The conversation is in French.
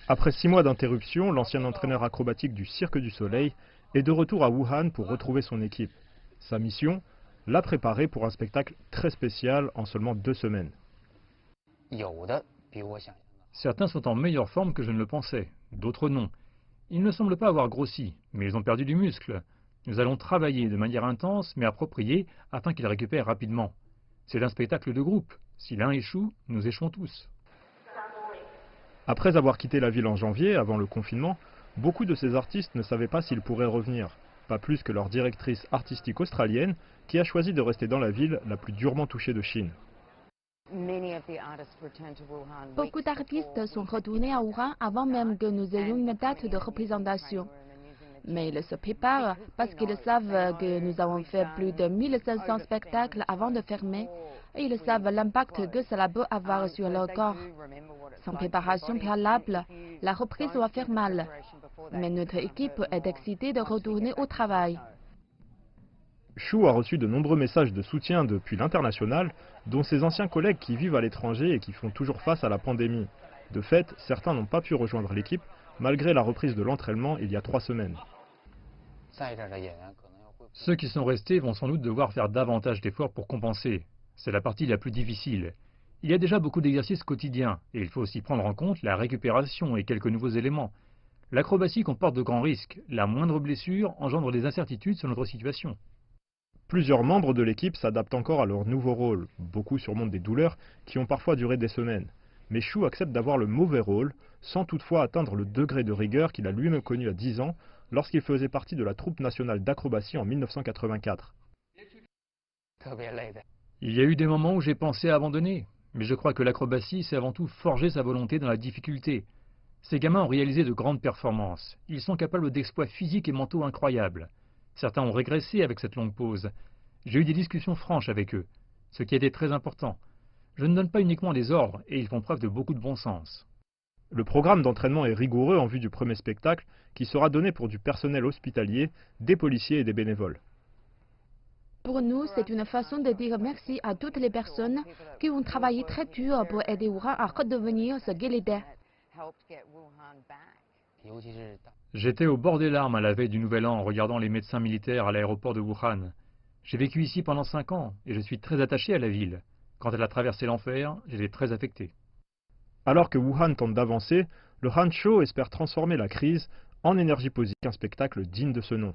Après 6 mois d'interruption, l'ancien entraîneur acrobatique du Cirque du Soleil est de retour à Wuhan pour retrouver son équipe. Sa mission, la préparer pour un spectacle très spécial en seulement 2 semaines. Certains sont en meilleure forme que je ne le pensais, d'autres non. Ils ne semblent pas avoir grossi, mais ils ont perdu du muscle. Nous allons travailler de manière intense mais appropriée afin qu'ils récupèrent rapidement. C'est un spectacle de groupe. Si l'un échoue, nous échouons tous. Après avoir quitté la ville en janvier, avant le confinement, beaucoup de ces artistes ne savaient pas s'ils pourraient revenir. Pas plus que leur directrice artistique australienne, qui a choisi de rester dans la ville la plus durement touchée de Chine. Beaucoup d'artistes sont retournés à Wuhan avant même que nous ayons une date de représentation. Mais ils se préparent parce qu'ils savent que nous avons fait plus de 1500 spectacles avant de fermer et ils savent l'impact que cela peut avoir sur leur corps. Sans préparation préalable, la reprise va faire mal. Mais notre équipe est excitée de retourner au travail. Shu a reçu de nombreux messages de soutien depuis l'international, dont ses anciens collègues qui vivent à l'étranger et qui font toujours face à la pandémie. De fait, certains n'ont pas pu rejoindre l'équipe, malgré la reprise de l'entraînement il y a 3 semaines. Ceux qui sont restés vont sans doute devoir faire davantage d'efforts pour compenser. C'est la partie la plus difficile. Il y a déjà beaucoup d'exercices quotidiens, et il faut aussi prendre en compte la récupération et quelques nouveaux éléments. L'acrobatie comporte de grands risques. La moindre blessure engendre des incertitudes sur notre situation. Plusieurs membres de l'équipe s'adaptent encore à leur nouveau rôle. Beaucoup surmontent des douleurs qui ont parfois duré des semaines. Mais Shu accepte d'avoir le mauvais rôle, sans toutefois atteindre le degré de rigueur qu'il a lui-même connu à 10 ans, lorsqu'il faisait partie de la troupe nationale d'acrobatie en 1984. Il y a eu des moments où j'ai pensé à abandonner, mais je crois que l'acrobatie, c'est avant tout forger sa volonté dans la difficulté. Ces gamins ont réalisé de grandes performances. Ils sont capables d'exploits physiques et mentaux incroyables. Certains ont régressé avec cette longue pause. J'ai eu des discussions franches avec eux, ce qui a été très important. Je ne donne pas uniquement des ordres et ils font preuve de beaucoup de bon sens. Le programme d'entraînement est rigoureux en vue du premier spectacle qui sera donné pour du personnel hospitalier, des policiers et des bénévoles. Pour nous, c'est une façon de dire merci à toutes les personnes qui ont travaillé très dur pour aider Wuhan à redevenir ce qu'il était. J'étais au bord des larmes à la veille du Nouvel An en regardant les médecins militaires à l'aéroport de Wuhan. J'ai vécu ici pendant 5 ans et je suis très attaché à la ville. Quand elle a traversé l'enfer, j'étais très affecté. Alors que Wuhan tente d'avancer, le Han Shou espère transformer la crise en énergie positive, un spectacle digne de ce nom.